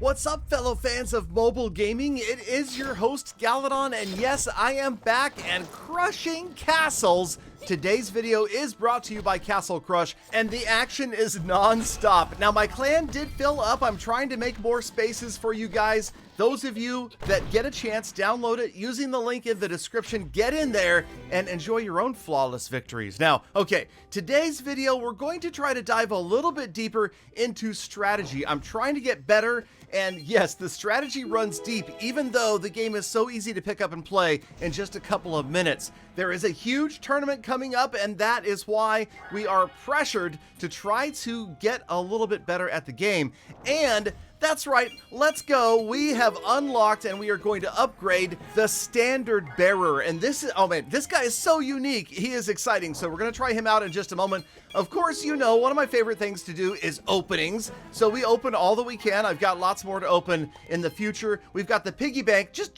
What's up, fellow fans of mobile gaming? It is your host, Galadon, and yes, I am back and crushing castles. Today's video is brought to you by Castle Crush, and the action is non-stop. Now, my clan did fill up. I'm trying to make more spaces for you guys. Those of you that get a chance, download it using the link in the description. Get in there and enjoy your own flawless victories. Now, okay, today's video, we're going to try to dive a little bit deeper into strategy. I'm trying to get better, and yes, the strategy runs deep, even though the game is so easy to pick up and play in just a couple of minutes. There is a huge tournament coming up, and that is why we are pressured to try to get a little bit better at the game. And that's right, let's go. We have unlocked and we are going to upgrade the standard bearer. And this is, oh man, this guy is so unique. He is exciting. So we're going to try him out in just a moment. Of course, you know, one of my favorite things to do is openings. So we open all that we can. I've got lots more to open in the future. We've got the piggy bank. Just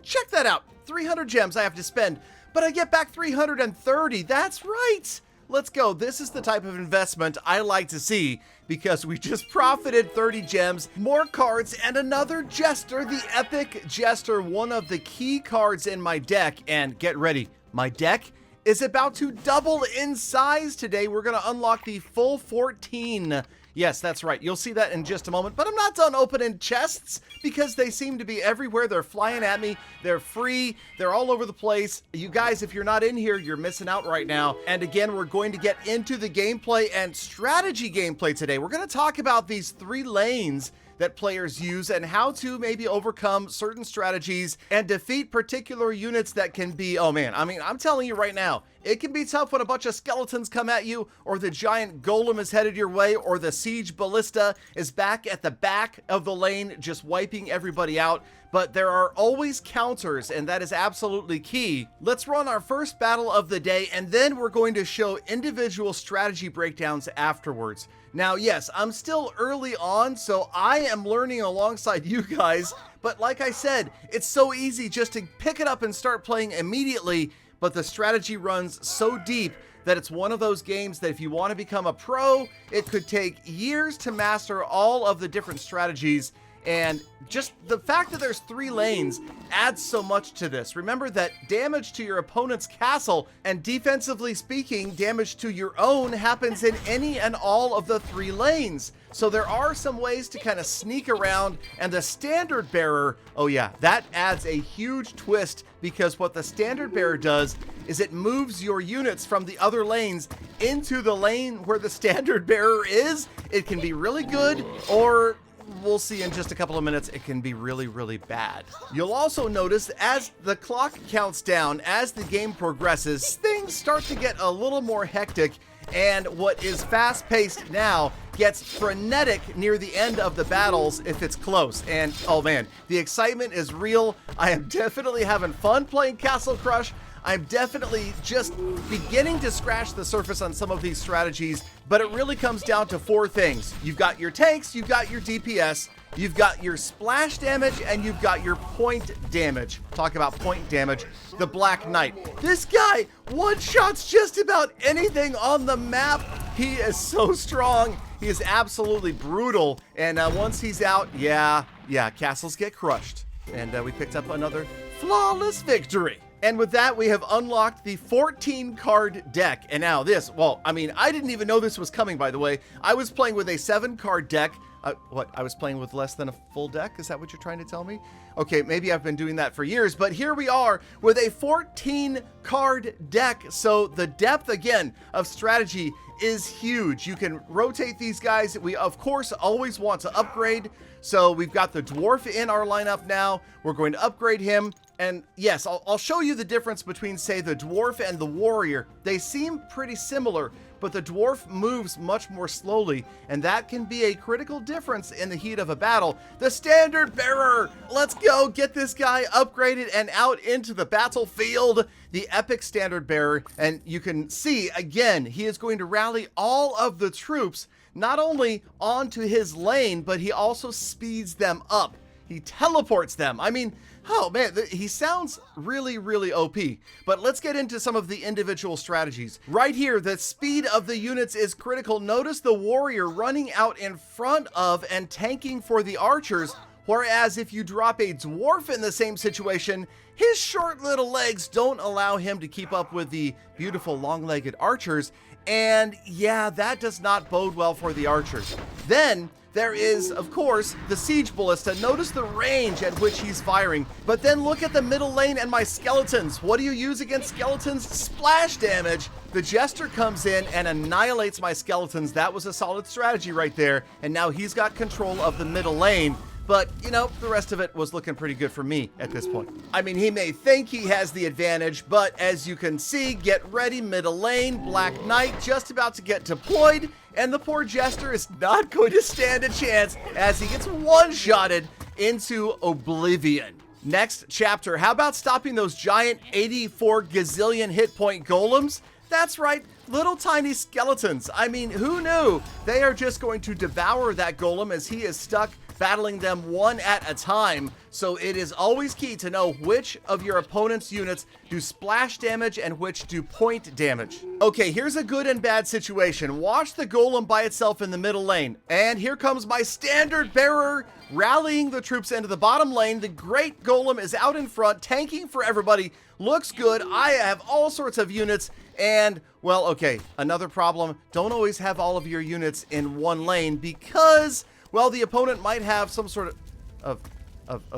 check that out. 300 gems I have to spend, but I get back 330. That's right. Let's go. This is the type of investment I like to see because we just profited 30 gems, more cards, and another Jester, the Epic Jester, one of the key cards in my deck. And get ready, my deck is about to double in size today. We're going to unlock the full 14. Yes, that's right. You'll see that in just a moment, but I'm not done opening chests because they seem to be everywhere. They're flying at me. They're free. They're all over the place. You guys, if you're not in here, you're missing out right now. And again, we're going to get into the gameplay and strategy gameplay today. We're going to talk about these 3 lanes that players use and how to maybe overcome certain strategies and defeat particular units that can be, oh man, I mean, I'm telling you right now, it can be tough when a bunch of skeletons come at you, or the giant golem is headed your way, or the siege ballista is back at the back of the lane just wiping everybody out. But there are always counters, and that is absolutely key. Let's run our first battle of the day, and then we're going to show individual strategy breakdowns afterwards. Now, yes, I'm still early on, so I am learning alongside you guys, but like I said, it's so easy just to pick it up and start playing immediately, but the strategy runs so deep that it's one of those games that if you want to become a pro, it could take years to master all of the different strategies. And just the fact that there's 3 lanes adds so much to this. Remember that damage to your opponent's castle and defensively speaking, damage to your own happens in any and all of the 3 lanes. So there are some ways to kind of sneak around, and the standard bearer, oh yeah, that adds a huge twist because what the standard bearer does is it moves your units from the other lanes into the lane where the standard bearer is. It can be really good, or we'll see in just a couple of minutes, it can be really, really bad. You'll also notice as the clock counts down, as the game progresses, things start to get a little more hectic, and what is fast-paced now gets frenetic near the end of the battles if it's close. And oh man, the excitement is real. I am definitely having fun playing Castle Crush. I'm definitely just beginning to scratch the surface on some of these strategies, but it really comes down to 4 things. You've got your tanks, you've got your DPS, you've got your splash damage, and you've got your point damage. Talk about point damage, the Black Knight. This guy one-shots just about anything on the map. He is so strong. He is absolutely brutal, and once he's out, yeah, castles get crushed. And we picked up another flawless victory. And with that, we have unlocked the 14 card deck. And now this, well, I mean, I didn't even know this was coming, by the way. I was playing with a 7 card deck. I was playing with less than a full deck? Is that what you're trying to tell me? Okay, maybe I've been doing that for years, but here we are with a 14 card deck. So the depth, again, of strategy is huge. You can rotate these guys. We, of course, always want to upgrade. So we've got the dwarf in our lineup now. We're going to upgrade him. And yes, I'll show you the difference between, say, the dwarf and the warrior. They seem pretty similar, but the dwarf moves much more slowly, and that can be a critical difference in the heat of a battle. The standard bearer! Let's go get this guy upgraded and out into the battlefield. The epic standard bearer, and you can see, again, he is going to rally all of the troops, not only onto his lane, but he also speeds them up. he teleports them. I mean, oh man, he sounds really, really OP. But let's get into some of the individual strategies. Right here, the speed of the units is critical. Notice the warrior running out in front of and tanking for the archers, whereas if you drop a dwarf in the same situation, his short little legs don't allow him to keep up with the beautiful long-legged archers, and yeah, that does not bode well for the archers. Then there is, of course, the siege ballista. Notice the range at which he's firing, but then look at the middle lane and my skeletons. What do you use against skeletons? Splash damage. The jester comes in and annihilates my skeletons. That was a solid strategy right there, and now he's got control of the middle lane. But, you know, the rest of it was looking pretty good for me at this point. I mean, he may think he has the advantage, but as you can see, get ready, middle lane, Black Knight just about to get deployed, and the poor Jester is not going to stand a chance as he gets one-shotted into oblivion. Next chapter, how about stopping those giant 84 gazillion hit point golems? That's right, little tiny skeletons. I mean, who knew? They are just going to devour that golem as he is stuck battling them one at a time. So it is always key to know which of your opponent's units do splash damage and which do point damage. Okay, here's a good and bad situation. Watch the golem by itself in the middle lane. And here comes my standard bearer rallying the troops into the bottom lane. The great golem is out in front, tanking for everybody. Looks good. I have all sorts of units. And, well, okay, another problem. Don't always have all of your units in one lane because, well, the opponent might have some sort of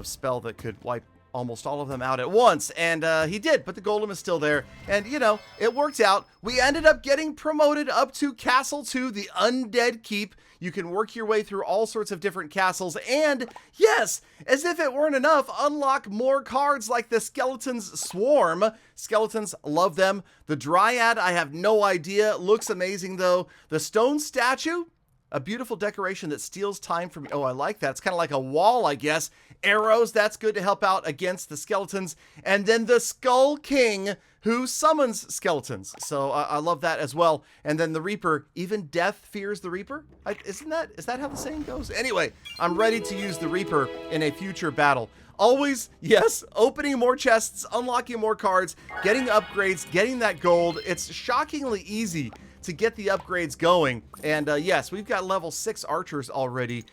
spell that could wipe almost all of them out at once, and he did, but the golem is still there, and you know, it worked out. We ended up getting promoted up to Castle 2, the Undead Keep. You can work your way through all sorts of different castles, and yes, as if it weren't enough, unlock more cards like the Skeleton's Swarm. Skeletons, love them. The Dryad, I have no idea, looks amazing though. The Stone Statue, a beautiful decoration that steals time from me. Oh, I like that. It's kind of like a wall, I guess. Arrows, that's good to help out against the skeletons. And then the Skull King, who summons skeletons. So I love that as well. And then the Reaper, even death fears the Reaper? Is that how the saying goes? Anyway, I'm ready to use the Reaper in a future battle. Always, yes, opening more chests, unlocking more cards, getting upgrades, getting that gold. It's shockingly easy to get the upgrades going. And yes, we've got level 6 archers already.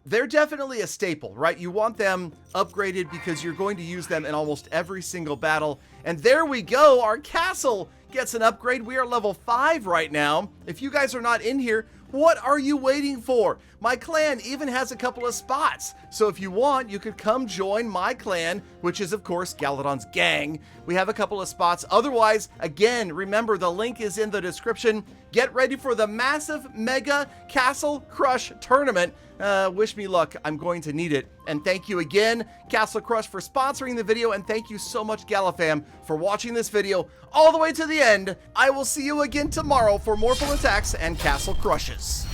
They're definitely a staple, right? You want them upgraded because you're going to use them in almost every single battle. And there we go, our castle gets an upgrade. We are level 5 right now. If you guys are not in here, what are you waiting for? My clan even has a couple of spots. So if you want, you could come join my clan, which is of course Galadon's gang. We have a couple of spots. Otherwise, again, remember the link is in the description. Get ready for the massive mega Castle Crush tournament. Wish me luck. I'm going to need it. And thank you again, Castle Crush, for sponsoring the video. And thank you so much, Galafam, for watching this video all the way to the end. I will see you again tomorrow for more full attacks and Castle Crushes.